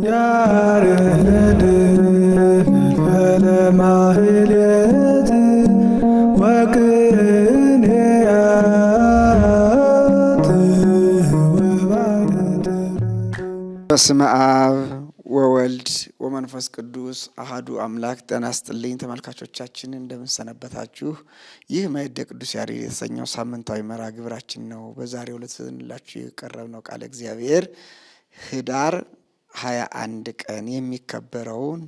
ያሬድ ለማህሌት ወቅኔያት ወባደት። በስመ አብ ወወልድ ወመንፈስ ቅዱስ አሃዱ አምላክ። ጤና ይስጥልኝ ተመልካቾቻችን፣ እንደምንሰነበታችሁ። ይህ ማዕደ ቅዱስ ያሬድ የተሰኘው ሳምንታዊ መርሃ ግብራችን ነው። በዛሬው ዕለት ስንላችሁ የቀረብነው ቃለ እግዚአብሔር ህዳር 21 ቀን የሚከበረውን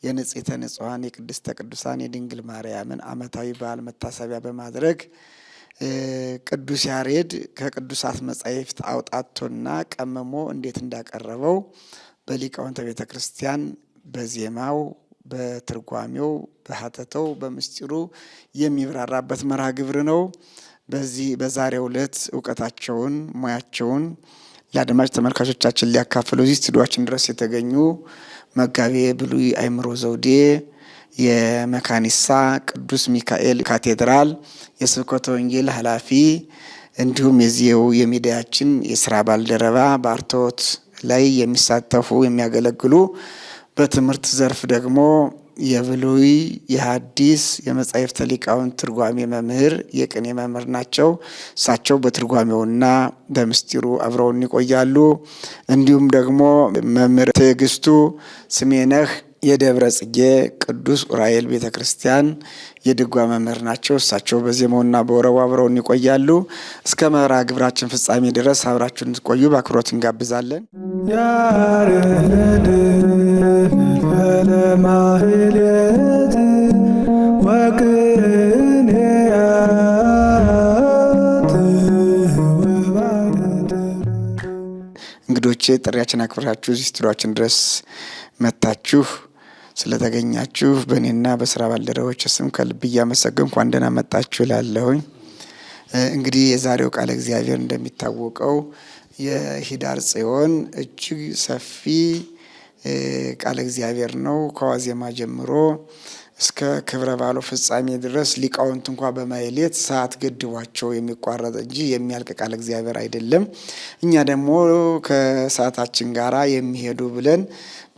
የንጽሕተ ንጹሐን የቅድስተ ቅዱሳን የድንግል ማርያምን ዓመታዊ በዓል መታሰቢያ በማድረግ ቅዱስ ያሬድ ከቅዱሳት መጻሕፍት አውጣቶና ቀመሞ እንዴት እንዳቀረበው በሊቃውንተ ቤተ ክርስቲያን በዜማው፣ በትርጓሜው፣ በሀተተው፣ በምስጢሩ የሚብራራበት መርሃ ግብር ነው። በዛሬው ዕለት እውቀታቸውን ሙያቸውን ለአድማጭ ተመልካቾቻችን ሊያካፍሉ እዚህ ስቱዲዮአችን ድረስ የተገኙ መጋቤ ብሉይ አእምሮ ዘውዴ የመካኒሳ ቅዱስ ሚካኤል ካቴድራል የስብከተ ወንጌል ኃላፊ እንዲሁም የዚህው የሚዲያችን የስራ ባልደረባ በአርትዖት ላይ የሚሳተፉ የሚያገለግሉ በትምህርት ዘርፍ ደግሞ የብሉይ የሐዲስ የመጻሕፍተ ሊቃውንት ትርጓሜ መምህር የቅኔ መምህር ናቸው። እሳቸው በትርጓሜውና በምስጢሩ አብረውን ይቆያሉ። እንዲሁም ደግሞ መምህር ትዕግስቱ ስሜነህ የደብረ ጽጌ ቅዱስ ዑራኤል ቤተ ክርስቲያን የድጓ መምህር ናቸው። እሳቸው በዜማውና በወረቡ አብረውን ይቆያሉ። እስከ መርሃ ግብራችን ፍጻሜ ድረስ አብራችሁን እንድትቆዩ በአክብሮት እንጋብዛለን። ያሬድ ለማህሌት ወቅኔያት ወባደት። እንግዶቼ ጥሪያችን አክብራችሁ እዚህ ስቱዲዮአችን ድረስ መጥታችሁ ስለተገኛችሁ በእኔና በስራ ባልደረቦች ስም ከልብ እያመሰገንኩ እንኳን ደህና መጣችሁ እላለሁኝ። እንግዲህ የዛሬው ቃለ እግዚአብሔር እንደሚታወቀው የህዳር ጽዮን እጅግ ሰፊ ቃለ እግዚአብሔር ነው። ከዋዜማ ጀምሮ እስከ ክብረ በዓሉ ፍጻሜ ድረስ ሊቃውንት እንኳ በማሕሌት ሰዓት ገድቧቸው የሚቋረጥ እንጂ የሚያልቅ ቃለ እግዚአብሔር አይደለም። እኛ ደግሞ ከሰዓታችን ጋራ የሚሄዱ ብለን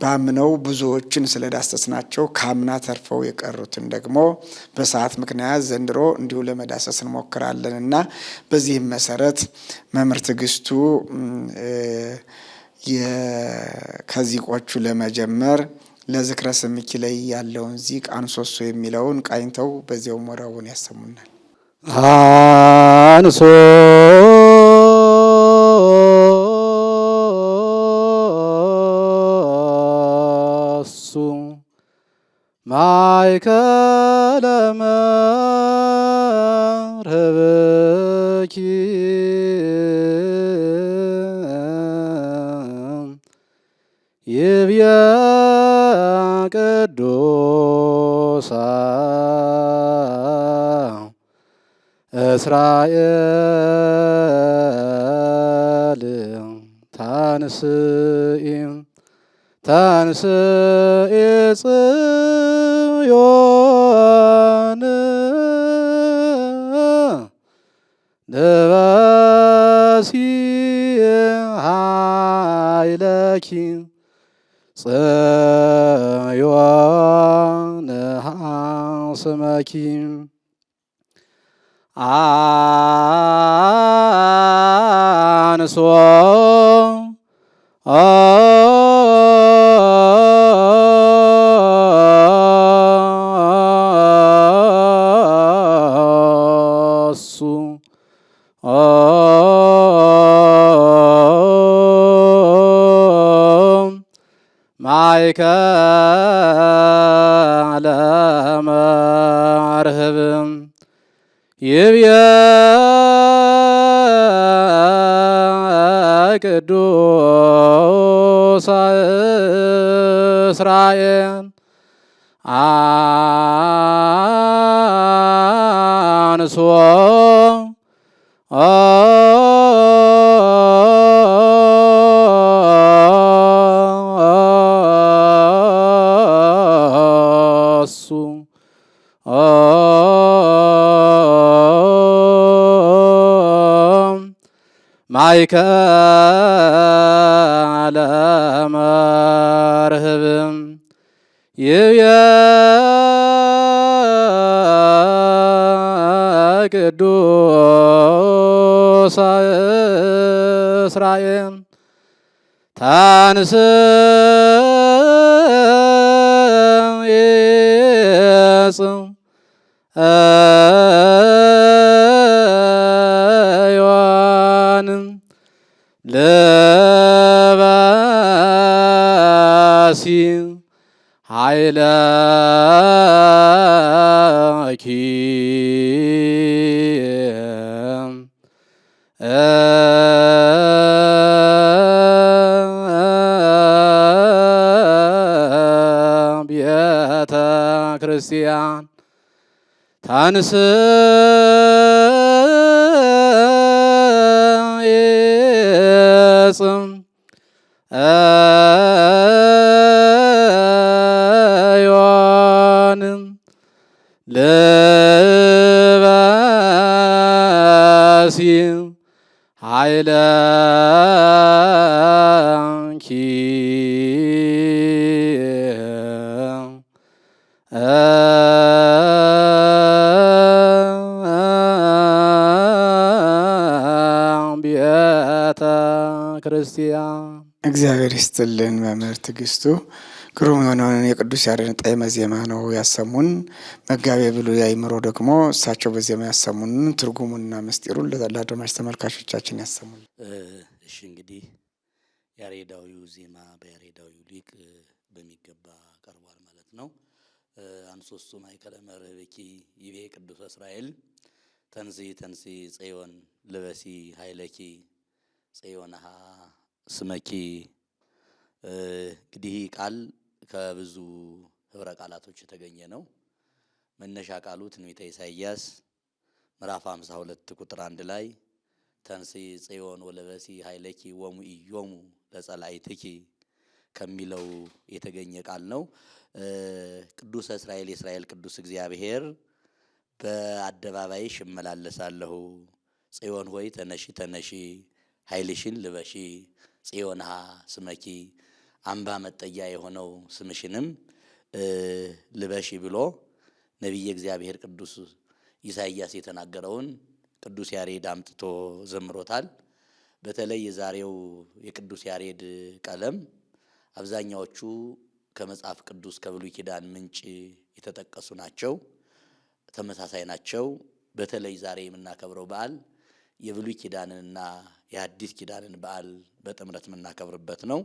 ባምነው ብዙዎችን ስለዳሰስናቸው ካምና ተርፈው የቀሩትን ደግሞ በሰዓት ምክንያት ዘንድሮ እንዲሁ ለመዳሰስ እንሞክራለን እና በዚህም መሰረት መምህር ትዕግስቱ ከዚቆቹ ለመጀመር ለዝክረ ስምኪ ላይ ያለውን ዚቅ አንሶሶ የሚለውን ቃኝተው በዚያው ወረቡን ያሰሙናል። አንሶ ማእከለ መርህብኪ ይብየ ቅዱሳ እስራኤል ታንስኢ ጽዮን ንበሲ ኃይለኪ ጽዮን ስመኪ አንሶ ማእከለ መርህብ ይብየ ቅዱሳ እስራኤል አንሶ ማእከለ ርህብም ይብየ ቅዱስ እስራኤል ታንስ ይጽም ዮሐንም ለባሲ ኃይለኪ ቤተ ክርስቲያን ታንስ ይጽም ዮሐንም ለባሲ ኃይለኪ ቤተ ክርስቲያን። እግዚአብሔር ይስጥልን መምህር ትዕግስቱ። ግሩም የሆነውን የቅዱስ ያሬድን ጣዕመ ዜማ ነው ያሰሙን። መጋቤ ብሉይ አእምሮ ደግሞ እሳቸው በዜማ ያሰሙን ትርጉሙና ምስጢሩን ለአድማጭ ተመልካቾቻችን ያሰሙን። እሺ እንግዲህ ያሬዳዊው ዜማ በያሬዳዊው ሊቅ በሚገባ ቀርቧል ማለት ነው። አንሶሱ ማእከለ መርህብኪ ይቤ ቅዱስ እስራኤል ተንሲ ተንሲ ጽዮን ልበሲ ኃይለኪ ጽዮንሃ ስመኪ። እንግዲህ ቃል ከብዙ ህብረ ቃላቶች የተገኘ ነው። መነሻ ቃሉ ትንቢተ ኢሳይያስ ምዕራፍ 52 ቁጥር 1 ላይ ተንሲ ጽዮን ወለበሲ ኃይለኪ ወሙ ኢዮሙ ለጸላእትኪ ከሚለው የተገኘ ቃል ነው። ቅዱስ እስራኤል የእስራኤል ቅዱስ እግዚአብሔር በአደባባይሽ እመላለሳለሁ፣ ጽዮን ሆይ ተነሺ ተነሺ፣ ኃይልሽን ልበሺ፣ ጽዮንሃ ስመኪ አምባ መጠጊያ የሆነው ስምሽንም ልበሺ ብሎ ነቢየ እግዚአብሔር ቅዱስ ኢሳይያስ የተናገረውን ቅዱስ ያሬድ አምጥቶ ዘምሮታል። በተለይ የዛሬው የቅዱስ ያሬድ ቀለም አብዛኛዎቹ ከመጽሐፍ ቅዱስ ከብሉይ ኪዳን ምንጭ የተጠቀሱ ናቸው፣ ተመሳሳይ ናቸው። በተለይ ዛሬ የምናከብረው በዓል የብሉይ ኪዳንንና የሐዲስ ኪዳንን በዓል በጥምረት የምናከብርበት ነው።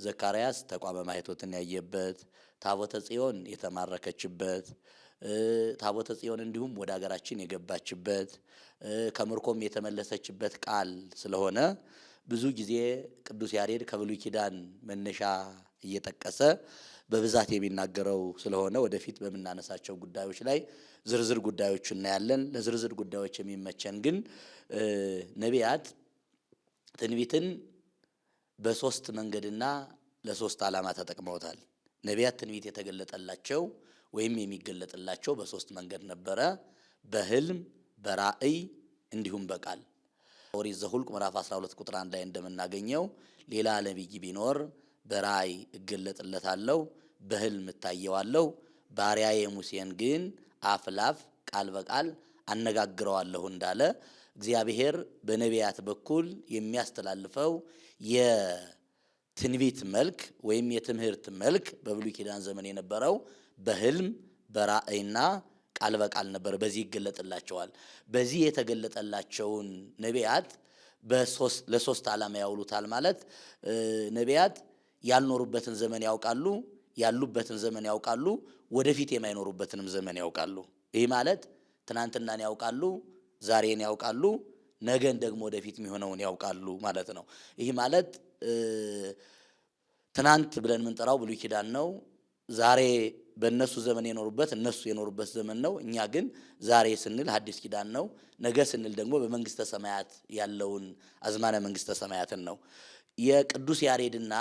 ዘካርያስ ተቋመ ማኅቶትን ያየበት፣ ታቦተ ጽዮን የተማረከችበት፣ ታቦተ ጽዮን እንዲሁም ወደ ሀገራችን የገባችበት፣ ከምርኮም የተመለሰችበት ቃል ስለሆነ ብዙ ጊዜ ቅዱስ ያሬድ ከብሉይ ኪዳን መነሻ እየጠቀሰ በብዛት የሚናገረው ስለሆነ ወደፊት በመናነሳቸው ጉዳዮች ላይ ዝርዝር ጉዳዮች እናያለን። ለዝርዝር ጉዳዮች የሚመቸን ግን ነቢያት ትንቢትን በሶስት መንገድና ለሶስት ዓላማ ተጠቅመውታል። ነቢያት ትንቢት የተገለጠላቸው ወይም የሚገለጥላቸው በሶስት መንገድ ነበረ፣ በህልም፣ በራእይ እንዲሁም በቃል። ኦሪት ዘኍልቍ ምዕራፍ 12 ቁጥር 1 ላይ እንደምናገኘው ሌላ ነቢይ ቢኖር በራእይ እገለጥለታለሁ፣ በህልም እታየዋለሁ፣ ባሪያዬ ሙሴን ግን አፍ ላፍ ቃል በቃል አነጋግረዋለሁ እንዳለ እግዚአብሔር በነቢያት በኩል የሚያስተላልፈው የትንቢት መልክ ወይም የትምህርት መልክ በብሉይ ኪዳን ዘመን የነበረው በህልም በራእይና ቃል በቃል ነበር። በዚህ ይገለጥላቸዋል። በዚህ የተገለጠላቸውን ነቢያት ለሶስት ዓላማ ያውሉታል። ማለት ነቢያት ያልኖሩበትን ዘመን ያውቃሉ፣ ያሉበትን ዘመን ያውቃሉ፣ ወደፊት የማይኖሩበትንም ዘመን ያውቃሉ። ይህ ማለት ትናንትናን ያውቃሉ፣ ዛሬን ያውቃሉ፣ ነገን ደግሞ ወደፊት የሚሆነውን ያውቃሉ ማለት ነው። ይህ ማለት ትናንት ብለን የምንጠራው ብሉይ ኪዳን ነው። ዛሬ በእነሱ ዘመን የኖሩበት እነሱ የኖሩበት ዘመን ነው። እኛ ግን ዛሬ ስንል ሐዲስ ኪዳን ነው። ነገ ስንል ደግሞ በመንግስተ ሰማያት ያለውን አዝማነ መንግስተ ሰማያትን ነው። የቅዱስ ያሬድና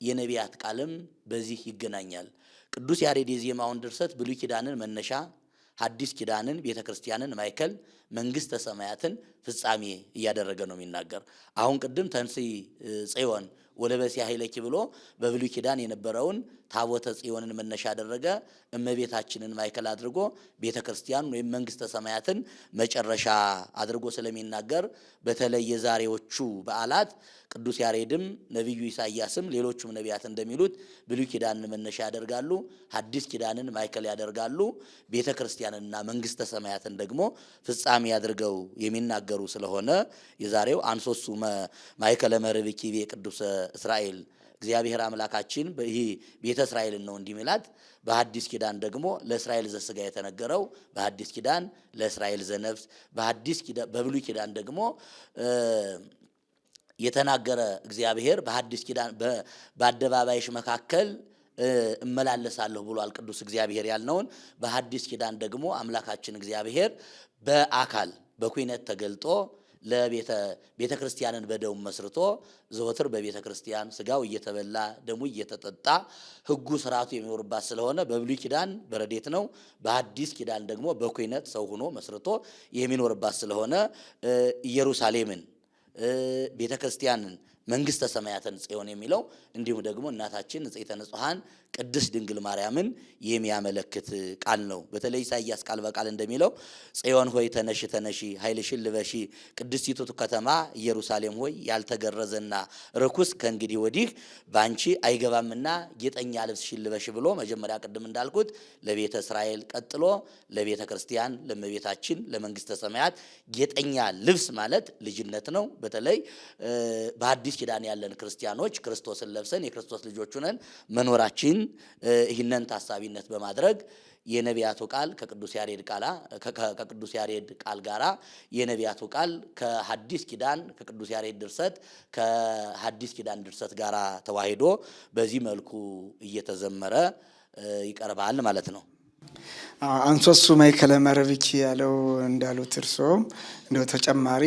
የነቢያት ቃልም በዚህ ይገናኛል። ቅዱስ ያሬድ የዜማውን ድርሰት ብሉይ ኪዳንን መነሻ፣ ሐዲስ ኪዳንን ቤተክርስቲያንን ማዕከል፣ መንግስተ ሰማያትን ፍጻሜ እያደረገ ነው የሚናገር። አሁን ቅድም ተንሥኢ ጽዮን ወለበሲ ኃይለኪ ብሎ በብሉይ ኪዳን የነበረውን ታቦተ ጽዮንን መነሻ ያደረገ እመቤታችንን ማዕከል አድርጎ ቤተ ክርስቲያን ወይም መንግስተ ሰማያትን መጨረሻ አድርጎ ስለሚናገር በተለይ የዛሬዎቹ በዓላት ቅዱስ ያሬድም ነቢዩ ኢሳይያስም ሌሎቹም ነቢያት እንደሚሉት ብሉይ ኪዳንን መነሻ ያደርጋሉ፣ ሐዲስ ኪዳንን ማዕከል ያደርጋሉ፣ ቤተ ክርስቲያንና መንግስተ ሰማያትን ደግሞ ፍጻሜ አድርገው የሚናገሩ ስለሆነ የዛሬው አንሶሱ ማዕከለ መርብኪ ቅዱስ እስራኤል እግዚአብሔር አምላካችን ይህ ቤተ እስራኤልን ነው እንዲሚላት። በሐዲስ ኪዳን ደግሞ ለእስራኤል ዘሥጋ የተነገረው በሐዲስ ኪዳን ለእስራኤል ዘነፍስ በብሉይ ኪዳን ደግሞ የተናገረ እግዚአብሔር በሐዲስ ኪዳን በአደባባይሽ መካከል እመላለሳለሁ ብሏል ቅዱስ እግዚአብሔር ያልነውን በሐዲስ ኪዳን ደግሞ አምላካችን እግዚአብሔር በአካል በኩነት ተገልጦ ለቤተ ክርስቲያንን በደሙ መስርቶ ዘወትር በቤተ ክርስቲያን ስጋው እየተበላ ደሙ እየተጠጣ ሕጉ ስርዓቱ የሚኖርባት ስለሆነ በብሉይ ኪዳን በረዴት ነው፣ በሐዲስ ኪዳን ደግሞ በኩነት ሰው ሆኖ መስርቶ የሚኖርባት ስለሆነ ኢየሩሳሌምን ቤተ ክርስቲያንን መንግስተ ሰማያትን ጽዮን የሚለው እንዲሁም ደግሞ እናታችን ንጽሕተ ንጹሐን ቅድስት ድንግል ማርያምን የሚያመለክት ቃል ነው። በተለይ ኢሳይያስ ቃል በቃል እንደሚለው ጽዮን ሆይ ተነሺ ተነሺ ኃይልሽን ልበሺ፣ ቅድስቲቱ ከተማ ኢየሩሳሌም ሆይ ያልተገረዘና ርኩስ ከእንግዲህ ወዲህ ባንቺ አይገባምና ጌጠኛ ልብስሽን ልበሺ ብሎ መጀመሪያ ቅድም እንዳልኩት ለቤተ እስራኤል ቀጥሎ ለቤተ ክርስቲያን ለእመቤታችን ለመንግስተ ሰማያት ጌጠኛ ልብስ ማለት ልጅነት ነው። በተለይ በአዲስ ኪዳን ያለን ክርስቲያኖች ክርስቶስን ለብሰን የክርስቶስ ልጆች ሆነን መኖራችን ይህንን ታሳቢነት በማድረግ የነቢያቱ ቃል ከቅዱስ ያሬድ ቃል ጋራ የነቢያቱ ቃል ከሐዲስ ኪዳን ከቅዱስ ያሬድ ድርሰት ከሐዲስ ኪዳን ድርሰት ጋራ ተዋሂዶ በዚህ መልኩ እየተዘመረ ይቀርባል ማለት ነው። አንሶሱ ማዕከለ መርብኪ ያለው እንዳሉት እርሶም እንደው ተጨማሪ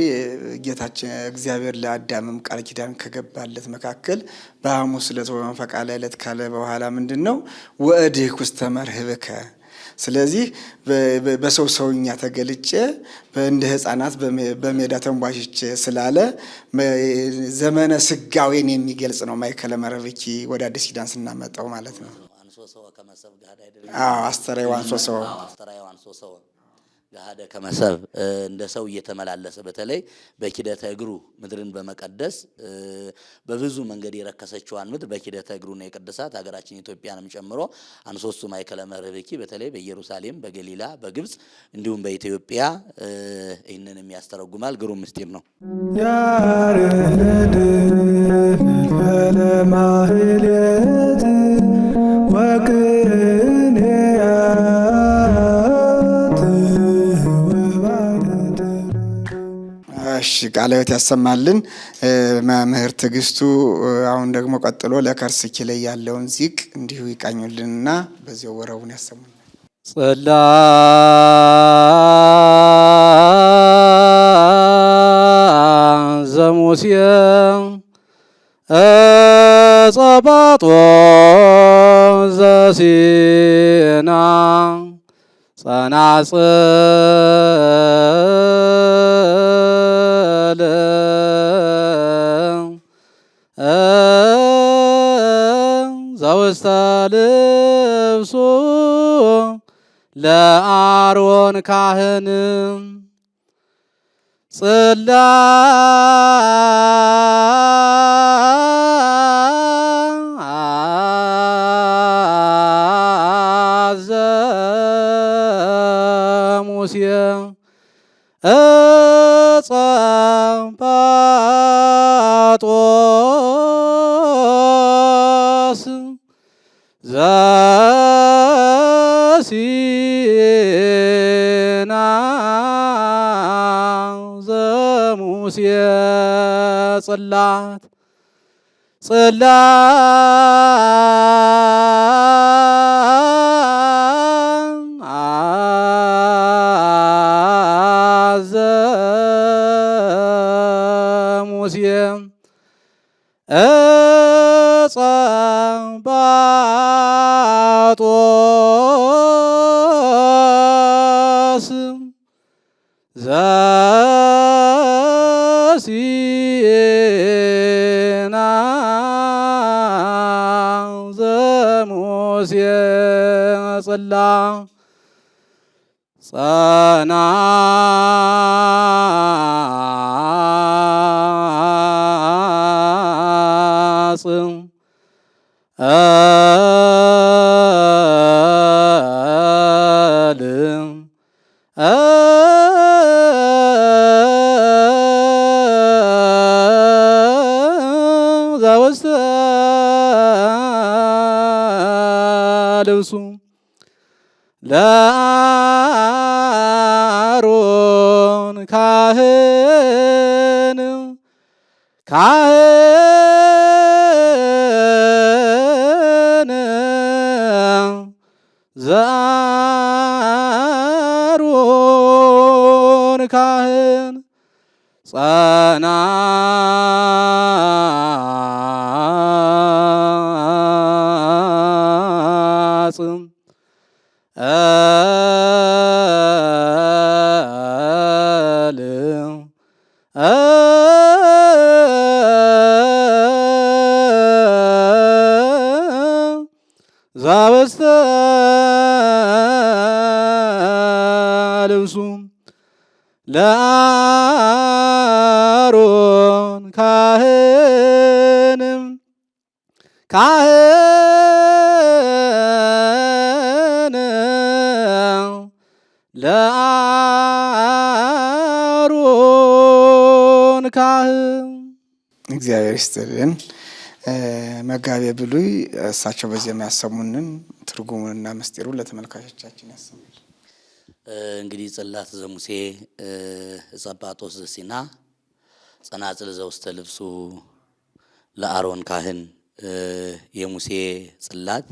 ጌታችን እግዚአብሔር ለአዳምም ቃል ኪዳን ከገባለት መካከል በሐሙስ ዕለት ወመንፈቀ ዕለት ካለ በኋላ ምንድነው ወእድኅ ውስተ መርህብከ። ስለዚህ በሰው ሰውኛ ተገልጬ እንደ ሕፃናት በሜዳ ተንቧሽቼ ስላለ ዘመነ ስጋዌን የሚገልጽ ነው ማዕከለ መርብኪ ወደ አዲስ ኪዳን ስናመጣው ማለት ነው። አስተራይ ዋንሶ ሰው ገሃደ ከመሰብ እንደ ሰው እየተመላለሰ በተለይ በኪደተ እግሩ ምድርን በመቀደስ በብዙ መንገድ የረከሰችዋን ምድር በኪደተ እግሩ ነው የቀደሳት። ሀገራችን ኢትዮጵያንም ጨምሮ አንሶሱ ማዕከለ መርብኪ በተለይ በኢየሩሳሌም፣ በገሊላ፣ በግብጽ እንዲሁም በኢትዮጵያ ይህንን የሚያስተረጉማል። ግሩም ምስጢር ነው። ያሬድ ለማህሌት እሺ ቃለ ሕይወት ያሰማልን መምህር ትዕግስቱ። አሁን ደግሞ ቀጥሎ ለከርስኪ ላይ ያለውን ዚቅ እንዲሁ ይቃኙልንና በዚያው ወረቡን ያሰሙልን። ጽላ ዘሙሴ ጸባጦ ዘሲና ጸናጽል ዘውስተ ልብሱ ለአሮን ካህን ሙሴ ጸባጦስ ዘሲና ዘሙሴ ጽላት ዘሙሴ ጸባጦስ ዘሲና ሙሴ ጽላ ጸና ዘውስተ ልብሱ ለአሮን ካህን ዘአሮን ካህን ጸና ዛበስተ ልብሱ ለአሮን ካህን ለአሮን ካህን። እግዚአብሔር ይስጥልን። መጋቤ ብሉይ እሳቸው በዚህ የሚያሰሙንን ትርጉሙንና ምስጢሩን ለተመልካቾቻችን ያሰሙል። እንግዲህ ጽላት ዘሙሴ ጸጳጦስ ዘሲና ጸናጽል ዘውስተ ልብሱ ለአሮን ካህን የሙሴ ጽላት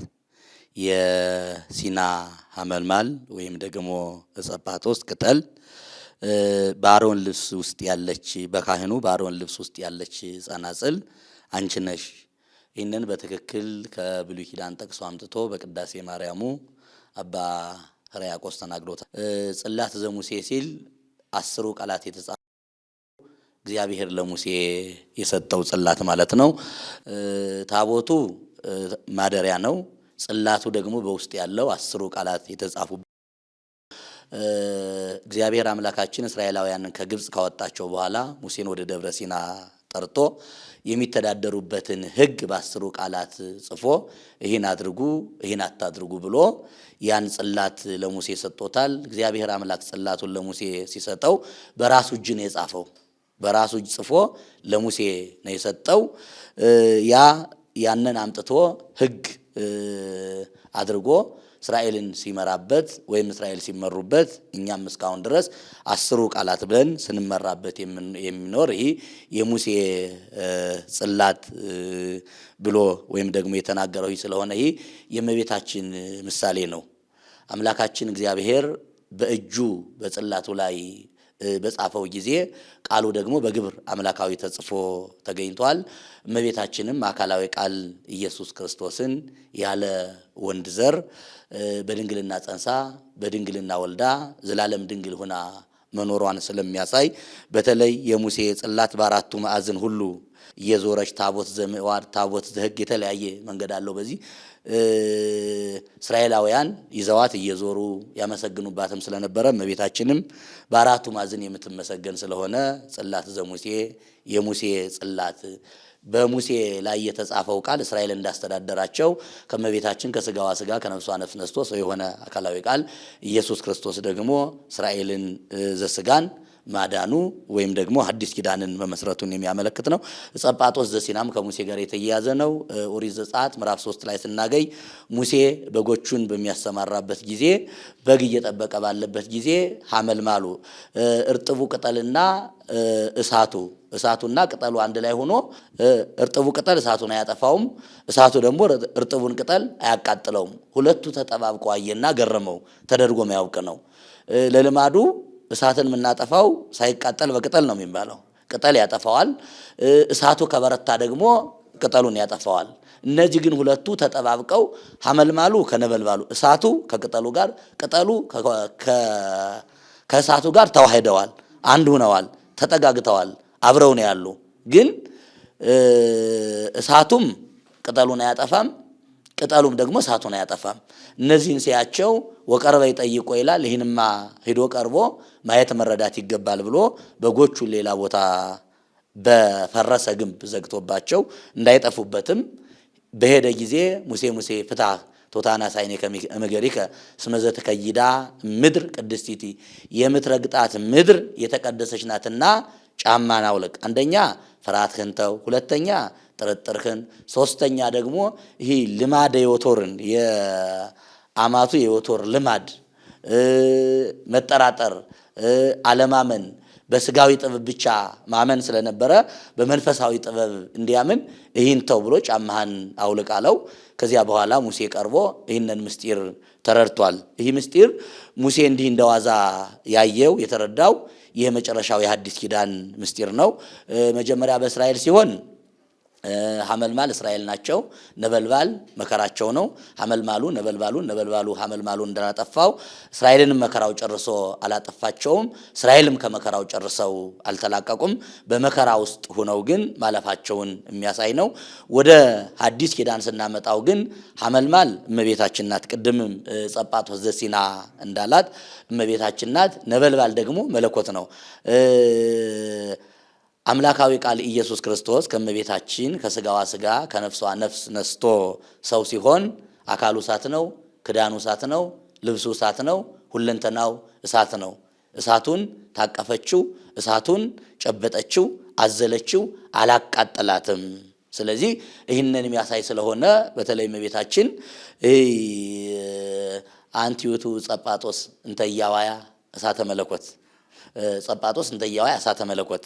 የሲና ሐመልማል ወይም ደግሞ ጸጳጦስ ቅጠል በአሮን ልብስ ውስጥ ያለች በካህኑ በአሮን ልብስ ውስጥ ያለች ጸናጽል አንቺ ነሽ። ይህንን በትክክል ከብሉይ ኪዳን ጠቅሶ አምጥቶ በቅዳሴ ማርያሙ አባ ሕርያቆስ ተናግሮታል። ጽላት ዘሙሴ ሲል 10 ቃላት የተጻፈ እግዚአብሔር ለሙሴ የሰጠው ጽላት ማለት ነው። ታቦቱ ማደሪያ ነው። ጽላቱ ደግሞ በውስጥ ያለው 10 ቃላት የተጻፉ እግዚአብሔር አምላካችን እስራኤላውያንን ከግብጽ ካወጣቸው በኋላ ሙሴን ወደ ደብረ ሲና ጠርቶ የሚተዳደሩበትን ሕግ በ10 ቃላት ጽፎ ይህን አድርጉ ይህን አታድርጉ ብሎ ያን ጽላት ለሙሴ ሰጥቶታል። እግዚአብሔር አምላክ ጽላቱን ለሙሴ ሲሰጠው በራሱ እጅ ነው የጻፈው። በራሱ እጅ ጽፎ ለሙሴ ነው የሰጠው። ያንን አምጥቶ ሕግ አድርጎ እስራኤልን ሲመራበት ወይም እስራኤል ሲመሩበት እኛም እስካሁን ድረስ 10 ቃላት ብለን ስንመራበት የሚኖር ይህ የሙሴ ጽላት ብሎ ወይም ደግሞ የተናገረው ስለሆነ ይህ የእመቤታችን ምሳሌ ነው። አምላካችን እግዚአብሔር በእጁ በጽላቱ ላይ በጻፈው ጊዜ ቃሉ ደግሞ በግብር አምላካዊ ተጽፎ ተገኝቷል። እመቤታችንም አካላዊ ቃል ኢየሱስ ክርስቶስን ያለ ወንድ ዘር በድንግልና ጸንሳ በድንግልና ወልዳ ዘላለም ድንግል ሆና መኖሯን ስለሚያሳይ በተለይ የሙሴ ጽላት በአራቱ ማዕዘን ሁሉ እየዞረች ታቦት ዘምዕዋድ ታቦት ዘሕግ የተለያየ መንገድ አለው። በዚህ እስራኤላውያን ይዘዋት እየዞሩ ያመሰግኑባትም ስለነበረ እመቤታችንም በአራቱ ማዕዘን የምትመሰገን ስለሆነ ጽላት ዘሙሴ የሙሴ ጽላት በሙሴ ላይ የተጻፈው ቃል እስራኤል እንዳስተዳደራቸው ከመቤታችን ከስጋዋ ስጋ ከነፍሷ ነፍስ ነስቶ ሰው የሆነ አካላዊ ቃል ኢየሱስ ክርስቶስ ደግሞ እስራኤልን ዘስጋን ማዳኑ ወይም ደግሞ ሐዲስ ኪዳንን መመስረቱን የሚያመለክት ነው። ጸጳጦስ ዘሲናም ከሙሴ ጋር የተያያዘ ነው። ኦሪት ዘጸአት ምዕራፍ 3 ላይ ስናገኝ ሙሴ በጎቹን በሚያሰማራበት ጊዜ በግ እየጠበቀ ባለበት ጊዜ ሐመልማሉ እርጥቡ ቅጠልና እሳቱና ቅጠሉ አንድ ላይ ሆኖ እርጥቡ ቅጠል እሳቱን አያጠፋውም፣ እሳቱ ደግሞ እርጥቡን ቅጠል አያቃጥለውም። ሁለቱ ተጠባብቀው አየና ገረመው። ተደርጎ ማያውቅ ነው። ለልማዱ እሳትን የምናጠፋው ሳይቃጠል በቅጠል ነው የሚባለው። ቅጠል ያጠፋዋል። እሳቱ ከበረታ ደግሞ ቅጠሉን ያጠፋዋል። እነዚህ ግን ሁለቱ ተጠባብቀው ሐመልማሉ ከነበልባሉ እሳቱ ከቅጠሉ ጋር ቅጠሉ ከእሳቱ ጋር ተዋህደዋል፣ አንድ ሆነዋል፣ ተጠጋግተዋል፣ አብረው ነው ያሉ። ግን እሳቱም ቅጠሉን አያጠፋም፣ ቅጠሉም ደግሞ እሳቱን አያጠፋም። እነዚህን ሲያቸው ወቀርበ ይጠይቆ ይላል። ይህንማ ሄዶ ቀርቦ ማየት መረዳት ይገባል ብሎ በጎቹን ሌላ ቦታ በፈረሰ ግንብ ዘግቶባቸው እንዳይጠፉበትም በሄደ ጊዜ ሙሴ ፍታ ቶታና ሳይኔ ከመገሪከ ስመዘተ ከይዳ ምድር ቅድስቲቲ የምትረግጣት ምድር የተቀደሰች ናትና ጫማን አውልቅ። አንደኛ ፍርሃትህን ተው፣ ሁለተኛ ጥርጥርህን፣ ሶስተኛ ደግሞ ይሄ ልማደ ዮቶርን የአማቱ የዮቶር ልማድ መጠራጠር፣ አለማመን በስጋዊ ጥበብ ብቻ ማመን ስለነበረ በመንፈሳዊ ጥበብ እንዲያምን ይህን ተው ብሎ ጫማህን አውልቅ አለው። ከዚያ በኋላ ሙሴ ቀርቦ ይህንን ምስጢር ተረድቷል። ይህ ምስጢር ሙሴ እንዲህ እንደዋዛ ያየው የተረዳው የመጨረሻው የሐዲስ ኪዳን ምስጢር ነው። መጀመሪያ በእስራኤል ሲሆን ሐመልማል እስራኤል ናቸው። ነበልባል መከራቸው ነው። ሐመልማሉ ነበልባሉ ሐመልማሉ እንዳላጠፋው እስራኤልንም መከራው ጨርሶ አላጠፋቸውም። እስራኤልም ከመከራው ጨርሰው አልተላቀቁም። በመከራ ውስጥ ሆነው ግን ማለፋቸውን የሚያሳይ ነው። ወደ ሐዲስ ኪዳን ስናመጣው ግን ሐመልማል እመቤታችን ናት። ቅድምም ጸጳጦስ ዘሲና እንዳላት እመቤታችን ናት። ነበልባል ደግሞ መለኮት ነው። አምላካዊ ቃል ኢየሱስ ክርስቶስ ከመቤታችን ከስጋዋ ስጋ ከነፍሷ ነፍስ ነስቶ ሰው ሲሆን አካሉ እሳት ነው፣ ክዳኑ እሳት ነው፣ ልብሱ እሳት ነው፣ ሁለንተናው እሳት ነው። እሳቱን ታቀፈችው፣ እሳቱን ጨበጠችው፣ አዘለችው፣ አላቃጠላትም። ስለዚህ ይህንን የሚያሳይ ስለሆነ በተለይ እመቤታችን አንቲዩቱ ጸጳጦስ እንተያዋያ እሳተ መለኮት ጸጳጦስ እንተያዋያ እሳተ መለኮት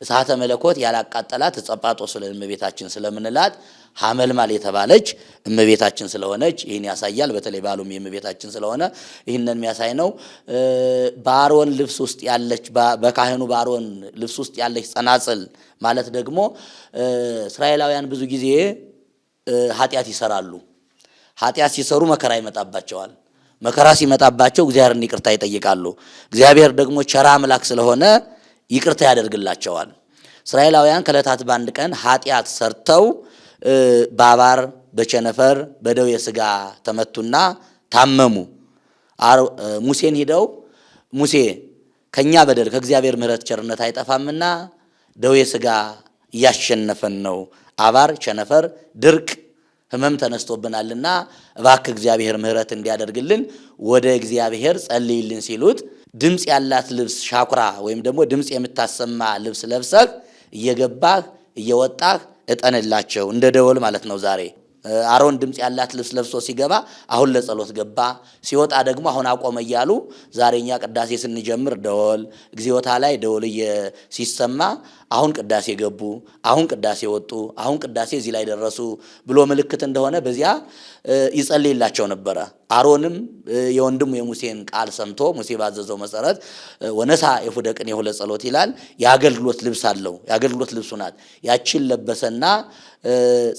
እሳተ መለኮት ያላቃጠላት ጸጳጦስ እመቤታችን ስለምንላት ሐመልማል የተባለች እመቤታችን ስለሆነች ይህን ያሳያል። በተለይ ባሉም የእመቤታችን ስለሆነ ይህንን የሚያሳይ ነው። በአሮን ልብስ ውስጥ ያለች በካህኑ በአሮን ልብስ ውስጥ ያለች ጸናጽል ማለት ደግሞ እስራኤላውያን ብዙ ጊዜ ኃጢአት ይሰራሉ። ኃጢአት ሲሰሩ መከራ ይመጣባቸዋል። መከራ ሲመጣባቸው እግዚአብሔርን ይቅርታ ይጠይቃሉ። እግዚአብሔር ደግሞ ቸራ አምላክ ስለሆነ ይቅርታ ያደርግላቸዋል። እስራኤላውያን ከዕለታት በአንድ ቀን ኃጢአት ሰርተው በአባር በቸነፈር በደዌ ሥጋ ተመቱና ታመሙ። ሙሴን ሂደው ሙሴ ከኛ በደል ከእግዚአብሔር ምሕረት ቸርነት አይጠፋምና ደዌ ሥጋ እያሸነፈን ነው፣ አባር ቸነፈር ድርቅ ሕመም ተነስቶብናልና እባክህ እግዚአብሔር ምሕረት እንዲያደርግልን ወደ እግዚአብሔር ጸልይልን ሲሉት ድምጽ ያላት ልብስ ሻኩራ ወይም ደግሞ ድምጽ የምታሰማ ልብስ ለብሰህ እየገባህ እየወጣህ እጠንላቸው እንደ ደወል ማለት ነው። ዛሬ አሮን ድምጽ ያላት ልብስ ለብሶ ሲገባ አሁን ለጸሎት ገባ፣ ሲወጣ ደግሞ አሁን አቆመ እያሉ ዛሬኛ ቅዳሴ ስንጀምር ደወል እግዚኦታ ላይ ደወል ሲሰማ አሁን ቅዳሴ ገቡ፣ አሁን ቅዳሴ ወጡ፣ አሁን ቅዳሴ እዚህ ላይ ደረሱ ብሎ ምልክት እንደሆነ በዚያ ይጸልይላቸው ነበረ። አሮንም የወንድሙ የሙሴን ቃል ሰምቶ ሙሴ ባዘዘው መሰረት ወነሳ የፉደቅን የሁለ ጸሎት ይላል። የአገልግሎት ልብስ አለው። የአገልግሎት ልብሱ ናት። ያችን ለበሰና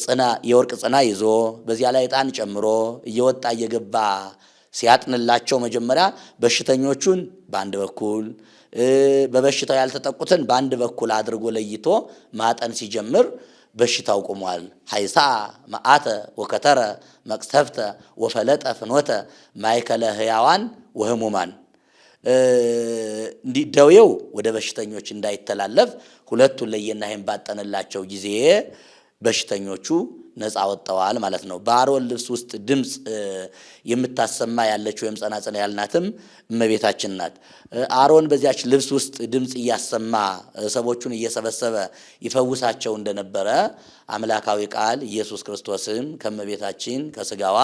ጽና የወርቅ ጽና ይዞ በዚያ ላይ ዕጣን ጨምሮ እየወጣ እየገባ ሲያጥንላቸው መጀመሪያ በሽተኞቹን በአንድ በኩል በበሽታው ያልተጠቁትን በአንድ በኩል አድርጎ ለይቶ ማጠን ሲጀምር በሽታው ቆሟል። ሀይሳ መዓተ ወከተረ መቅሰፍተ ወፈለጠ ፍኖተ ማይከለ ህያዋን ወህሙማን ደዌው ወደ በሽተኞች እንዳይተላለፍ ሁለቱን ለየና ይሄን ባጠነላቸው ጊዜ በሽተኞቹ ነፃ ወጣዋል ማለት ነው። በአሮን ልብስ ውስጥ ድምጽ የምታሰማ ያለች ወይም ጸናጽል ያልናትም እመቤታችን ናት። አሮን በዚያች ልብስ ውስጥ ድምጽ እያሰማ ሰዎቹን እየሰበሰበ ይፈውሳቸው እንደነበረ አምላካዊ ቃል ኢየሱስ ክርስቶስም ከእመቤታችን ከስጋዋ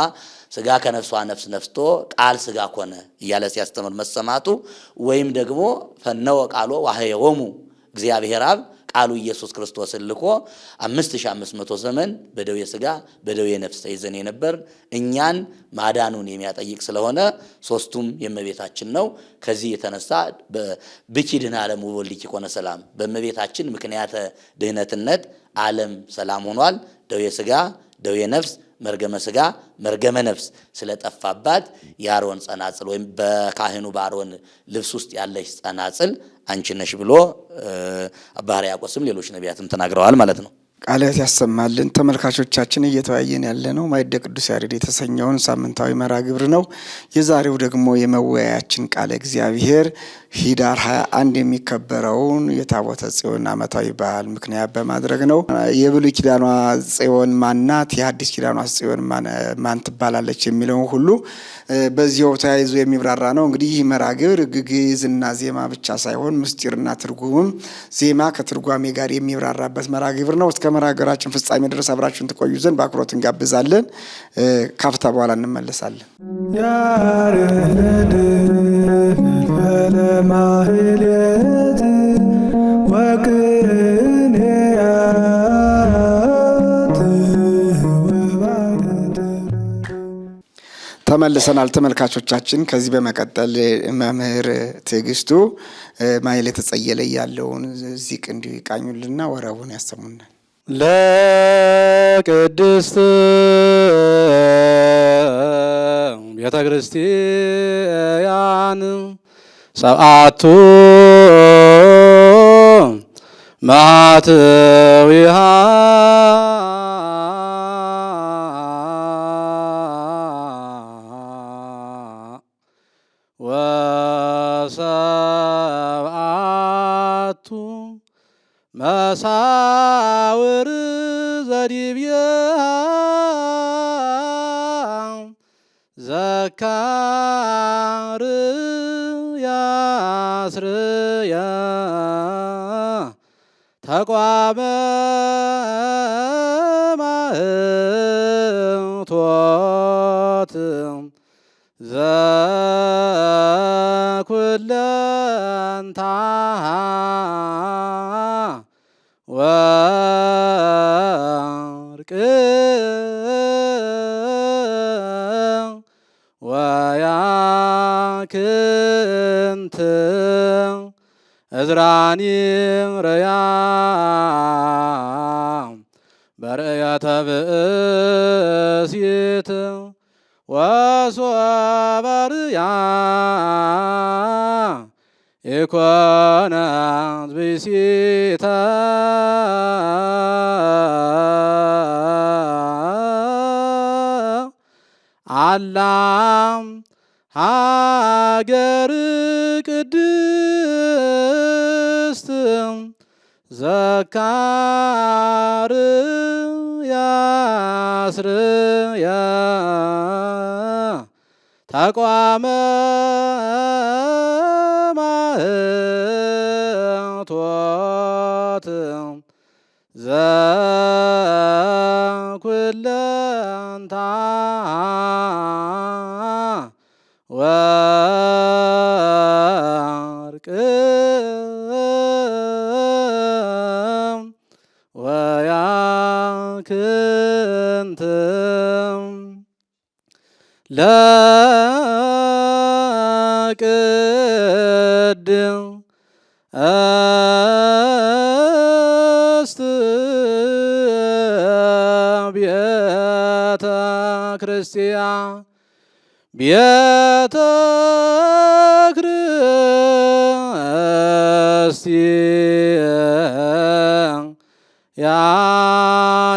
ስጋ ከነፍሷ ነፍስ ነፍቶ ቃል ስጋ ኮነ እያለ ሲያስተምር መሰማቱ ወይም ደግሞ ፈነወ ቃሎ ወሐየሆሙ እግዚአብሔር አብ ቃሉ ኢየሱስ ክርስቶስን ልኮ 5500 ዘመን በደዌ ሥጋ በደዌ ነፍስ ተይዘን የነበር እኛን ማዳኑን የሚያጠይቅ ስለሆነ ሶስቱም የእመቤታችን ነው። ከዚህ የተነሳ ብኪ ድኅነ ዓለም ወወልድኪ ኮነ ሰላም፣ በእመቤታችን ምክንያተ ድኅነትነት ዓለም ሰላም ሆኗል። ደዌ ሥጋ ደዌ ነፍስ መርገመ ሥጋ መርገመ ነፍስ ስለጠፋባት የአሮን ጸናጽል ወይም በካህኑ በአሮን ልብስ ውስጥ ያለች ጸናጽል አንቺ ነሽ ብሎ አባ ሕርያቆስም ሌሎች ነቢያትም ተናግረዋል ማለት ነው። ቃልት ያሰማልን። ተመልካቾቻችን እየተወያየን ያለነው ማዕደ ቅዱስ ያሬድ የተሰኘውን ሳምንታዊ መርሃ ግብር ነው። የዛሬው ደግሞ የመወያያችን ቃለ እግዚአብሔር ኅዳር 21 የሚከበረውን የታቦተ ጽዮን ዓመታዊ በዓል ምክንያት በማድረግ ነው። የብሉይ ኪዳኗ ጽዮን ማናት፣ የሐዲስ ኪዳኗ ጽዮን ማን ትባላለች የሚለውን ሁሉ በዚያው ተያይዞ የሚብራራ ነው። እንግዲህ ይህ መርሃ ግብር ግዕዝና ዜማ ብቻ ሳይሆን ምስጢርና ትርጉምም ዜማ ከትርጓሜ ጋር የሚብራራበት መርሃ ግብር ነው። እስከ መርሃ ግብራችን ፍጻሜ ድረስ አብራችሁን ትቆዩ ዘንድ በአክብሮት እንጋብዛለን። ካፍታ በኋላ እንመለሳለን። ያሬድ ማህሌት ወቅኔያት ወባደት። ተመልሰናል ተመልካቾቻችን። ከዚህ በመቀጠል መምህር ትዕግስቱ ማሕሌተ ጸየለ ያለውን ዚቅ እንዲሁ ይቃኙልና ወረቡን ያሰሙናል። ለቅድስት ቤተ ክርስቲያን ሰብአቱ ማኅተዊሃ ወሰብአቱ መሳውር ዘዲብየሃ ዘካርያስርያ ተቋመ ማኅቶት ዘኩለንታሃ ወርቅ ወያክንት እዝራኒ ርያ በርእየተ ብእሲት ወሶበርያ ኢኮነት ብእሲተ አላም ሀገር ቅድስት ዘካርያስርያ ተቋመ ማኅቶት ዘኩለንታሃ ወርቅ ወያክንት ለቅድስት ቤተ ክርስቲያን ቤተ ክርስቲያን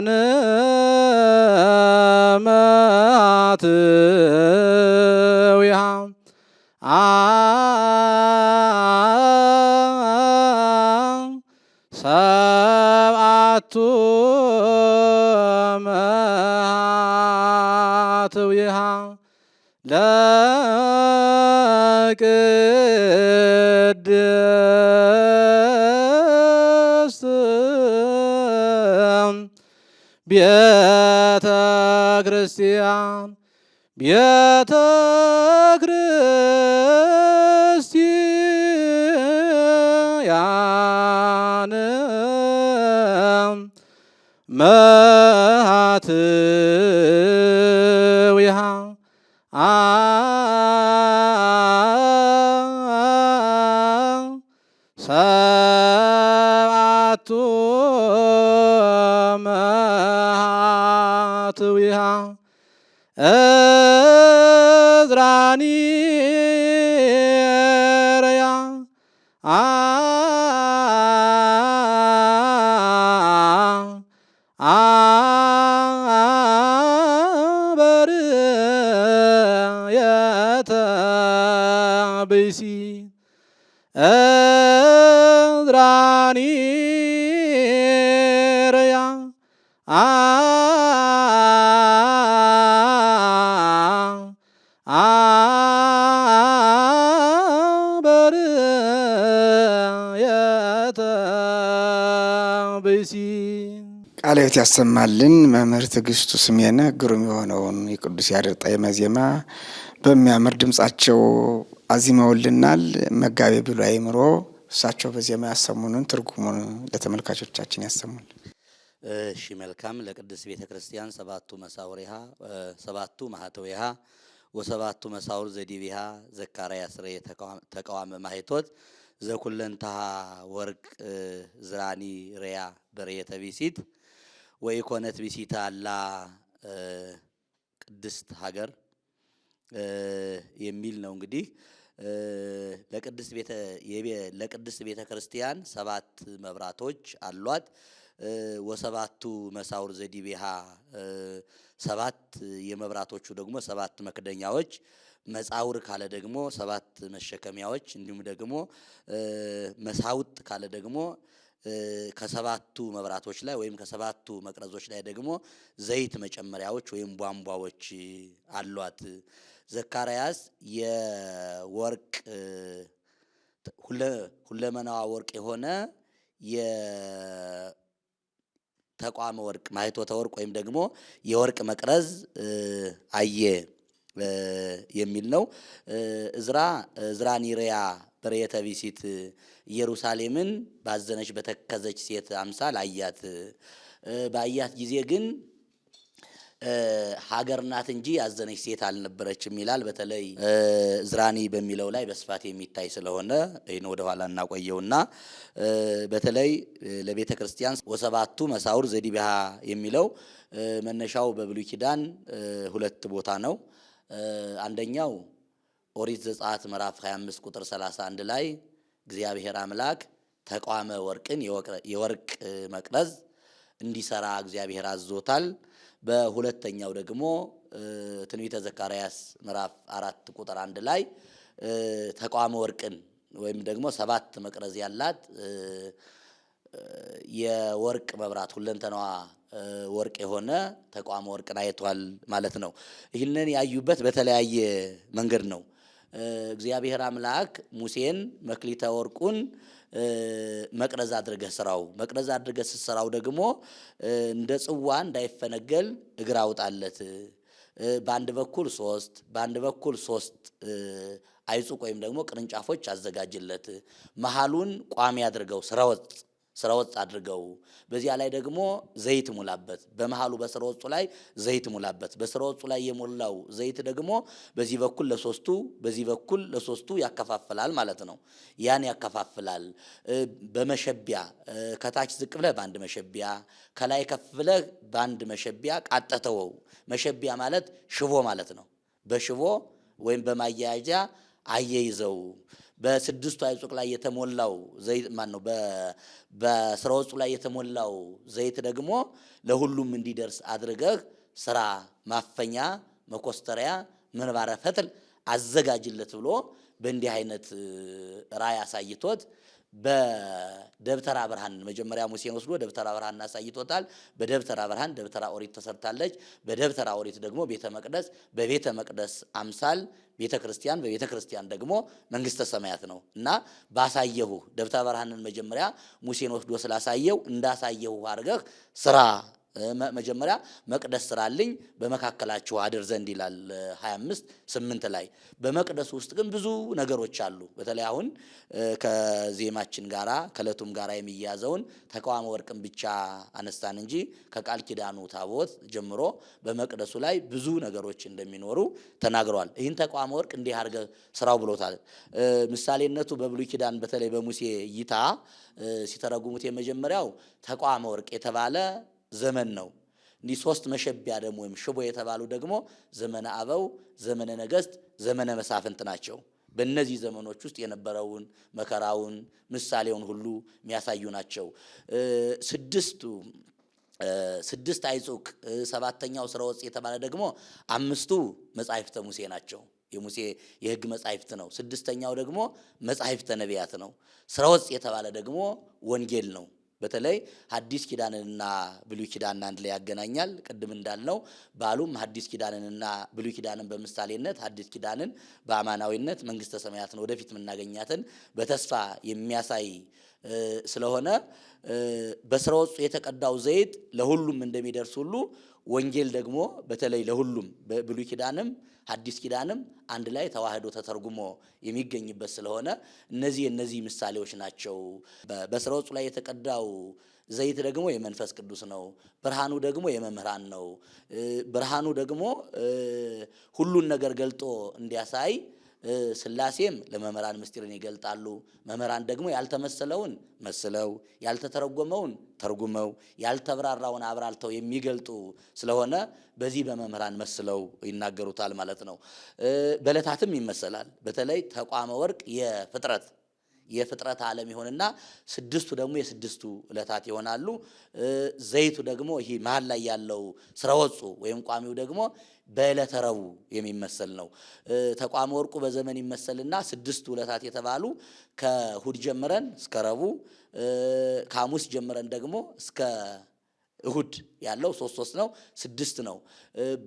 ማኅተዊሃ ሰብአቱ ማኅተዊሃ ለቅድስት ቤተ ክርስቲያን ቤተ ክርስቲያን ማኅተዊሃ ሰብአቱ ማኅተዊሃ እዝራኒ ርያ በርየተ ብእሲ እዝራኒ ረያ በርየተ ብእሲ። ቃለ ሕይወት ያሰማልን። መምህር ትዕግስቱ ስሜነ ግሩም የሆነውን የቅዱስ ያሬድ ጣዕመ ዜማ በሚያምር ድምጻቸው አዚመውልናል። መጋቤ ብሉይ አእምሮ እሳቸው በዜማ ያሰሙንን ትርጉሙን ለተመልካቾቻችን ያሰሙን። እሺ መልካም። ለቅድስት ቤተ ክርስቲያን ሰባቱ መሳውሪሃ ሰባቱ ማህተዊሃ ወሰባቱ መሳውር ዘዲቢሃ ዘካርያስ ሬ ተቃዋመ ማህቶት ዘኩለንታሃ ወርቅ ዝራኒ ሬያ በርየተ ቢሲት ወኢኮነት ቢሲታ አላ ቅድስት ሀገር የሚል ነው። እንግዲህ ለቅድስት ቤተ ክርስቲያን ሰባት መብራቶች አሏት። ወሰባቱ መሳውር ዘዲቢሃ ሰባት የመብራቶቹ ደግሞ ሰባት መክደኛዎች፣ መጻውር ካለ ደግሞ ሰባት መሸከሚያዎች፣ እንዲሁም ደግሞ መሳውጥ ካለ ደግሞ ከሰባቱ መብራቶች ላይ ወይም ከሰባቱ መቅረዞች ላይ ደግሞ ዘይት መጨመሪያዎች ወይም ቧንቧዎች አሏት። ዘካርያስ የወርቅ ሁለመናዋ ወርቅ የሆነ የተቋመ ወርቅ ማኅቶተ ወርቅ ወይም ደግሞ የወርቅ መቅረዝ አየ የሚል ነው። እዝራ ኒሪያ በርየተ ቢሲት ኢየሩሳሌምን ባዘነች በተከዘች ሴት አምሳል አያት። ባያት ጊዜ ግን ሀገር ናት እንጂ ያዘነች ሴት አልነበረችም ይላል። በተለይ እዝራኒ በሚለው ላይ በስፋት የሚታይ ስለሆነ ይህን ወደ ኋላ እናቆየውና በተለይ ለቤተ ክርስቲያን ወሰባቱ መሳውር ዘዲቢሃ የሚለው መነሻው በብሉይ ኪዳን ሁለት ቦታ ነው። አንደኛው ኦሪት ዘጸአት ምዕራፍ 25 ቁጥር 31 ላይ እግዚአብሔር አምላክ ተቋመ ወርቅን የወርቅ መቅረዝ እንዲሰራ እግዚአብሔር አዞታል። በሁለተኛው ደግሞ ትንቢተ ዘካርያስ ምዕራፍ 4 ቁጥር 1 ላይ ተቋመ ወርቅን ወይም ደግሞ ሰባት መቅረዝ ያላት የወርቅ መብራት ሁለንተናዋ ወርቅ የሆነ ተቋመ ወርቅን አይቷል ማለት ነው። ይህንን ያዩበት በተለያየ መንገድ ነው። እግዚአብሔር አምላክ ሙሴን መክሊተ ወርቁን መቅረዝ አድርገህ ስራው፣ መቅረዝ አድርገህ ስትሰራው ደግሞ እንደ ጽዋ እንዳይፈነገል እግር አውጣለት፣ በአንድ በኩል 3 በአንድ በኩል 3 አይጹቅ ወይም ደግሞ ቅርንጫፎች አዘጋጅለት፣ መሃሉን ቋሚ አድርገው ስራወጥ አድርገው፣ በዚያ ላይ ደግሞ ዘይት ሙላበት። በመሃሉ በስራወጡ ላይ ዘይት ሙላበት። በስራወጡ ላይ የሞላው ዘይት ደግሞ በዚህ በኩል ለሶስቱ በዚህ በኩል ለሶስቱ ያከፋፍላል ማለት ነው። ያን ያከፋፍላል። በመሸቢያ ከታች ዝቅ ብለህ በአንድ መሸቢያ፣ ከላይ ከፍ ብለህ በአንድ መሸቢያ ቃጠተወው። መሸቢያ ማለት ሽቦ ማለት ነው። በሽቦ ወይም በማያያዣ አየይዘው። በስድስቱ አይጹቅ ላይ የተሞላው ዘይት ነው። በስራዎቹ ላይ የተሞላው ዘይት ደግሞ ለሁሉም እንዲደርስ አድርገህ ስራ፣ ማፈኛ፣ መኮስተሪያ፣ ምንባረ ፈትል አዘጋጅለት ብሎ በእንዲህ አይነት ራእይ አሳይቶት በደብተራ ብርሃን መጀመሪያ ሙሴን ወስዶ ደብተራ ብርሃን አሳይቶታል። በደብተራ ብርሃን ደብተራ ኦሪት ተሰርታለች። በደብተራ ኦሪት ደግሞ ቤተ መቅደስ፣ በቤተ መቅደስ አምሳል ቤተ ክርስቲያን፣ በቤተ ክርስቲያን ደግሞ መንግስተ ሰማያት ነው እና ባሳየሁ ደብተራ ብርሃንን መጀመሪያ ሙሴን ወስዶ ስላሳየው እንዳሳየሁ አድርገህ ስራ መጀመሪያ መቅደስ ስራልኝ በመካከላችሁ አድር ዘንድ ይላል 25:8 ላይ። በመቅደሱ ውስጥ ግን ብዙ ነገሮች አሉ። በተለይ አሁን ከዜማችን ጋራ ከለቱም ጋራ የሚያዘውን ተቋመ ወርቅን ብቻ አነስታን እንጂ ከቃል ኪዳኑ ታቦት ጀምሮ በመቅደሱ ላይ ብዙ ነገሮች እንደሚኖሩ ተናግረዋል። ይህን ተቋመ ወርቅ እንዲህ አድርገህ ስራው ብሎታል። ምሳሌነቱ በብሉይ ኪዳን በተለይ በሙሴ እይታ ሲተረጉሙት የመጀመሪያው ተቋመ ወርቅ የተባለ ዘመን ነው። እንዲህ 3 መሸቢያ ደግሞ ወይም ሽቦ የተባሉ ደግሞ ዘመነ አበው፣ ዘመነ ነገስት፣ ዘመነ መሳፍንት ናቸው። በእነዚህ ዘመኖች ውስጥ የነበረውን መከራውን ምሳሌውን ሁሉ የሚያሳዩ ናቸው። 6ቱ ስድስት አይጹቅ ሰባተኛው ስረ ወጽ የተባለ ደግሞ አምስቱ መጻሕፍተ ሙሴ ናቸው። የሙሴ የሕግ መጻሕፍት ነው። ስድስተኛው ደግሞ መጻሕፍተ ነቢያት ነው። ስረ ወጽ የተባለ ደግሞ ወንጌል ነው። በተለይ ሐዲስ ኪዳንንና ብሉይ ኪዳንን አንድ ላይ ያገናኛል። ቅድም እንዳልነው ባሉም ሐዲስ ኪዳንንና ብሉይ ኪዳንን በምሳሌነት ሐዲስ ኪዳንን በአማናዊነት መንግስተ ሰማያትን ወደፊት የምናገኛትን በተስፋ የሚያሳይ ስለሆነ በስረ ወጹ የተቀዳው ዘይት ለሁሉም እንደሚደርስ ሁሉ ወንጌል ደግሞ በተለይ ለሁሉም በብሉይ ኪዳንም ሐዲስ ኪዳንም አንድ ላይ ተዋህዶ ተተርጉሞ የሚገኝበት ስለሆነ እነዚህ ምሳሌዎች ናቸው። በስረ ወጹ ላይ የተቀዳው ዘይት ደግሞ የመንፈስ ቅዱስ ነው። ብርሃኑ ደግሞ የመምህራን ነው። ብርሃኑ ደግሞ ሁሉን ነገር ገልጦ እንዲያሳይ ሥላሴም ለመምህራን ምስጢርን ይገልጣሉ። መምህራን ደግሞ ያልተመሰለውን መስለው ያልተተረጎመውን ተርጉመው ያልተብራራውን አብራርተው የሚገልጡ ስለሆነ በዚህ በመምህራን መስለው ይናገሩታል ማለት ነው። በዕለታትም ይመሰላል። በተለይ ተቋመ ወርቅ የፍጥረት ዓለም ይሆንና ስድስቱ ደግሞ የስድስቱ ዕለታት ይሆናሉ። ዘይቱ ደግሞ ይሄ መሀል ላይ ያለው ስረ ወጹ ወይም ቋሚው ደግሞ በዕለተ ረቡዕ የሚመሰል ነው። ተቋመ ወርቁ በዘመን ይመሰልና ስድስቱ ዕለታት የተባሉ ከእሁድ ጀምረን እስከ ረቡዕ፣ ከሐሙስ ጀምረን ደግሞ እስከ እሁድ ያለው ሶስት ነው፣ ስድስት ነው።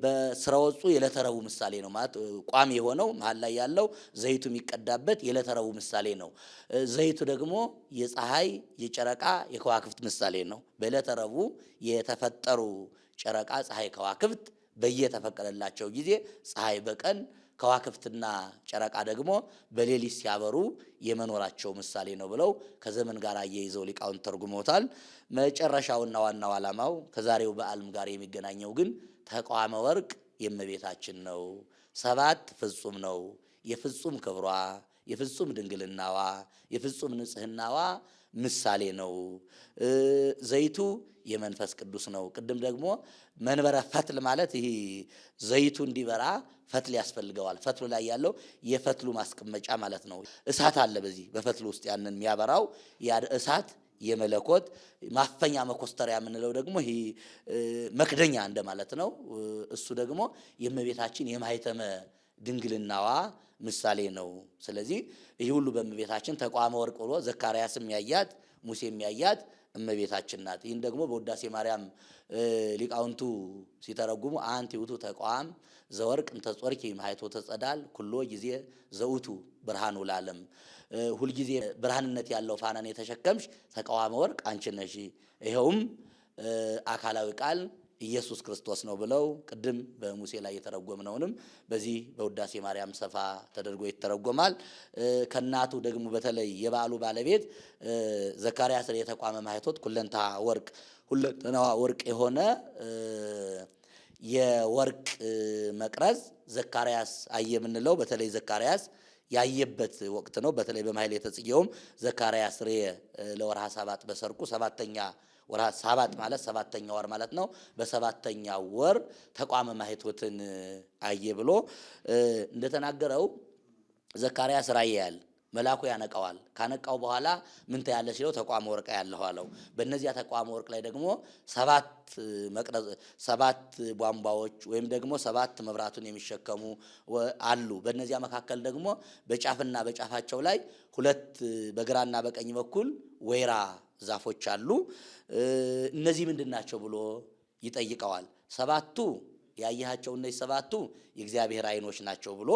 በስረ ወጹ የዕለተ ረቡዕ ምሳሌ ነው ማለት ቋሚ የሆነው መሀል ላይ ያለው ዘይቱ የሚቀዳበት የዕለተ ረቡዕ ምሳሌ ነው። ዘይቱ ደግሞ የፀሐይ፣ የጨረቃ፣ የከዋክብት ምሳሌ ነው። በዕለተ ረቡዕ የተፈጠሩ ጨረቃ፣ ፀሐይ፣ ከዋክብት በየተፈቀደላቸው ጊዜ ፀሐይ በቀን ከዋክብትና ጨረቃ ደግሞ በሌሊት ሲያበሩ የመኖራቸው ምሳሌ ነው ብለው ከዘመን ጋር አያይዘው ሊቃውንት ተርጉመውታል። መጨረሻውና ዋናው ዓላማው ከዛሬው በዓልም ጋር የሚገናኘው ግን ተቋመ ወርቅ የእመቤታችን ነው። ሰባት ፍጹም ነው። የፍጹም ክብሯ፣ የፍጹም ድንግልናዋ፣ የፍጹም ንጽህናዋ ምሳሌ ነው። ዘይቱ የመንፈስ ቅዱስ ነው። ቅድም ደግሞ መንበረ ፈትል ማለት ይሄ ዘይቱ እንዲበራ ፈትል ያስፈልገዋል። ፈትሉ ላይ ያለው የፈትሉ ማስቀመጫ ማለት ነው። እሳት አለ በዚህ በፈትሉ ውስጥ ያንን የሚያበራው ያ እሳት የመለኮት ማፈኛ መኮስተሪያ የምንለው ደግሞ ይሄ መክደኛ እንደማለት ነው። እሱ ደግሞ የእመቤታችን የማኅተመ ድንግልናዋ ምሳሌ ነው። ስለዚህ ይህ ሁሉ በእመቤታችን ተቋመ ወርቅ ብሎ ዘካርያስም ያያት ሙሴም ያያት እመቤታችን ናት። ይህን ደግሞ በውዳሴ ማርያም ሊቃውንቱ ሲተረጉሙ አንቲ ውእቱ ተቋም ዘወርቅ እንተ ጾርኪ ማኅቶተ ጸዳል ኩሎ ጊዜ ዘውቱ ብርሃኑ ለዓለም። ሁልጊዜ ብርሃንነት ያለው ፋናን የተሸከምሽ ተቋመ ወርቅ አንቺ ነሽ፣ ይኸውም አካላዊ ቃል ኢየሱስ ክርስቶስ ነው ብለው ቅድም በሙሴ ላይ የተረጎምነውንም በዚህ በውዳሴ ማርያም ሰፋ ተደርጎ ይተረጎማል። ከናቱ ደግሞ በተለይ የበዓሉ ባለቤት ዘካርያስ የተቋመ ማኅቶት ኩለንታ ወርቅ ሁለንተናዋ ወርቅ የሆነ የወርቅ መቅረዝ ዘካርያስ አየ የምንለው በተለይ ዘካርያስ ያየበት ወቅት ነው። በተለይ በማኅሌተ ጽጌውም ዘካርያስ ርየ ለወርሃ ሰባጥ በሰርቁ ሰባተኛ ወርሃ ሰባጥ ማለት ሰባተኛ ወር ማለት ነው። በሰባተኛው ወር ተቋመ ማኅቶትን አየ ብሎ እንደተናገረው ዘካርያስ ራእይ ያያል። መልአኩ ያነቃዋል። ካነቃው በኋላ ምን ታያለሽ ሲለው ተቋመ ወርቅ ያለው አለው። በእነዚያ ተቋመ ወርቅ ላይ ደግሞ ሰባት ቧንቧዎች ወይም ደግሞ ሰባት መብራቱን የሚሸከሙ አሉ። በእነዚያ መካከል ደግሞ በጫፍና በጫፋቸው ላይ ሁለት በግራና በቀኝ በኩል ወይራ ዛፎች አሉ። እነዚህ ምንድናቸው ብሎ ይጠይቀዋል። ሰባቱ ያያቸው እነዚህ ሰባቱ የእግዚአብሔር ዓይኖች ናቸው ብሎ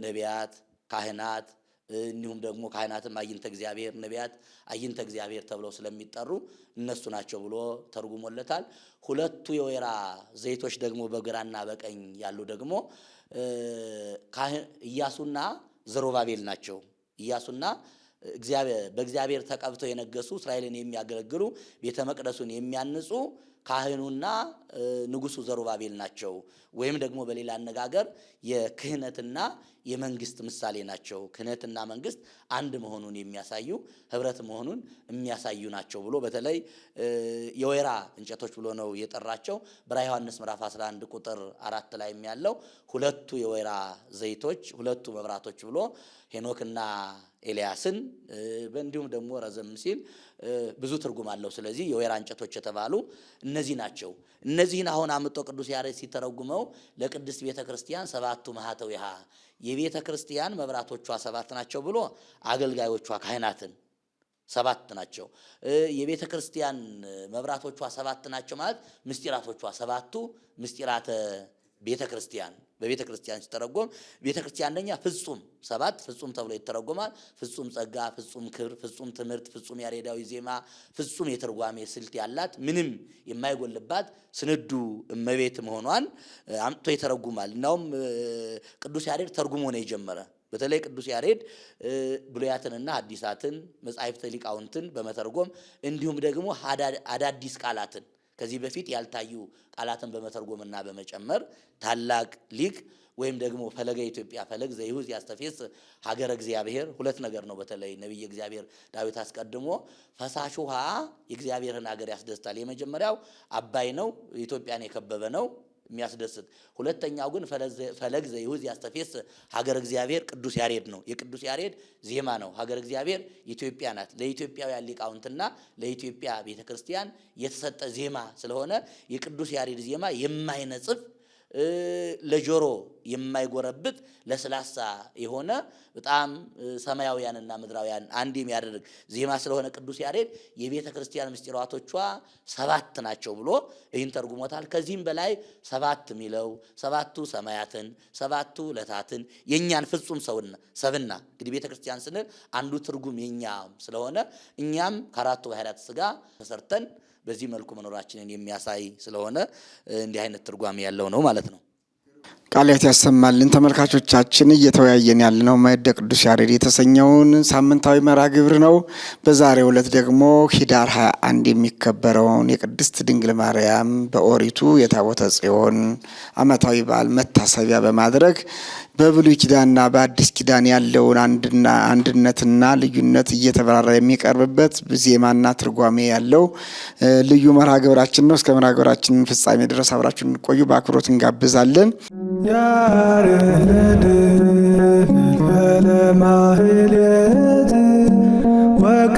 ነቢያት፣ ካህናት እንዲሁም ደግሞ ካህናትም አይንተ እግዚአብሔር ነቢያት አይንተ እግዚአብሔር ተብለው ስለሚጠሩ እነሱ ናቸው ብሎ ተርጉሞለታል። ሁለቱ የወይራ ዘይቶች ደግሞ በግራና በቀኝ ያሉ ደግሞ ኢያሱና ዘሩባቤል ናቸው። ኢያሱና በእግዚአብሔር ተቀብተው የነገሱ እስራኤልን የሚያገለግሉ ቤተ መቅደሱን የሚያንጹ ካህኑና ንጉሱ ዘሩባቤል ናቸው። ወይም ደግሞ በሌላ አነጋገር የክህነትና የመንግስት ምሳሌ ናቸው። ክህነትና መንግስት አንድ መሆኑን የሚያሳዩ ህብረት መሆኑን የሚያሳዩ ናቸው ብሎ በተለይ የወይራ እንጨቶች ብሎ ነው የጠራቸው። በራዕየ ዮሐንስ ምዕራፍ 11 ቁጥር 4 ላይ ያለው ሁለቱ የወይራ ዘይቶች ሁለቱ መብራቶች ብሎ ሄኖክና ኤልያስን በእንዲሁም ደግሞ ረዘም ሲል ብዙ ትርጉም አለው። ስለዚህ የወይራ እንጨቶች የተባሉ እነዚህ ናቸው። እነዚህን አሁን አምጦ ቅዱስ ያሬድ ሲተረጉመው ለቅድስት ቤተክርስቲያን ሰባቱ ማኅተዊሃ የቤተክርስቲያን መብራቶቿ ሰባት ናቸው ብሎ አገልጋዮቿ ካህናትን ሰባት ናቸው። የቤተክርስቲያን መብራቶቿ ሰባት ናቸው ማለት ምስጢራቶቿ ሰባቱ ምስጢራተ ቤተክርስቲያን በቤተክርስቲያን ሲተረጎም ቤተክርስቲያን አንደኛ ፍጹም ሰባት ፍጹም ተብሎ ይተረጎማል። ፍጹም ጸጋ፣ ፍጹም ክብር፣ ፍጹም ትምህርት፣ ፍጹም ያሬዳዊ ዜማ፣ ፍጹም የትርጓሜ ስልት ያላት ምንም የማይጎልባት ስንዱ እመቤት መሆኗን አምጥቶ ይተረጉማል። እናውም ቅዱስ ያሬድ ተርጉሞ ነው የጀመረ። በተለይ ቅዱስ ያሬድ ብሉያትንና ሐዲሳትን መጻሕፍተ ሊቃውንትን በመተርጎም እንዲሁም ደግሞ አዳዲስ ቃላትን ከዚህ በፊት ያልታዩ ቃላትን በመተርጎምና በመጨመር ታላቅ ሊቅ ወይም ደግሞ ፈለገ ኢትዮጵያ ፈለግ ዘይሁዝ ያስተፌስ ሀገረ እግዚአብሔር ሁለት ነገር ነው። በተለይ ነብይ እግዚአብሔር ዳዊት አስቀድሞ ፈሳሽ ውሃ የእግዚአብሔርን ሀገር ያስደስታል። የመጀመሪያው አባይ ነው፣ ኢትዮጵያን የከበበ ነው የሚያስደስት። ሁለተኛው ግን ፈለግ ዘይሁዝ ያስተፌስ ሀገረ እግዚአብሔር ቅዱስ ያሬድ ነው። የቅዱስ ያሬድ ዜማ ነው። ሀገረ እግዚአብሔር ኢትዮጵያ ናት። ለኢትዮጵያውያን ሊቃውንትና ለኢትዮጵያ ቤተክርስቲያን የተሰጠ ዜማ ስለሆነ የቅዱስ ያሬድ ዜማ የማይነጽፍ ለጆሮ የማይጎረብጥ ለስላሳ የሆነ በጣም ሰማያውያንና ምድራውያን አንድ የሚያደርግ ዜማ ስለሆነ ቅዱስ ያሬድ የቤተ ክርስቲያን ምስጢራቶቿ ሰባት ናቸው ብሎ ይህን ተርጉሞታል። ከዚህም በላይ ሰባት ሚለው ሰባቱ ሰማያትን ሰባቱ ዕለታትን የኛን ፍጹም ሰብና እንግዲህ ቤተ ክርስቲያን ስንል አንዱ ትርጉም የኛ ስለሆነ እኛም ከአራቱ ባህርያተ ሥጋ ተሰርተን በዚህ መልኩ መኖራችንን የሚያሳይ ስለሆነ እንዲህ አይነት ትርጓሜ ያለው ነው ማለት ነው። ቃልያት ያሰማልን። ተመልካቾቻችን እየተወያየን ያለነው ማዕደ ቅዱስ ያሬድ የተሰኘውን ሳምንታዊ መርሃ ግብር ነው። በዛሬው ዕለት ደግሞ ኅዳር 21 የሚከበረውን የቅድስት ድንግል ማርያም በኦሪቱ የታቦተ ጽዮን ዓመታዊ በዓል መታሰቢያ በማድረግ በብሉይ ኪዳንና በአዲስ ኪዳን ያለውን አንድነትና ልዩነት እየተበራራ የሚቀርብበት ዜማና ትርጓሜ ያለው ልዩ መርሃ ግብራችን ነው። እስከ መርሃ ግብራችን ፍጻሜ ድረስ አብራችሁን ቆዩ በአክብሮት እንጋብዛለን። ያሬድ ለማህሌት ወቅ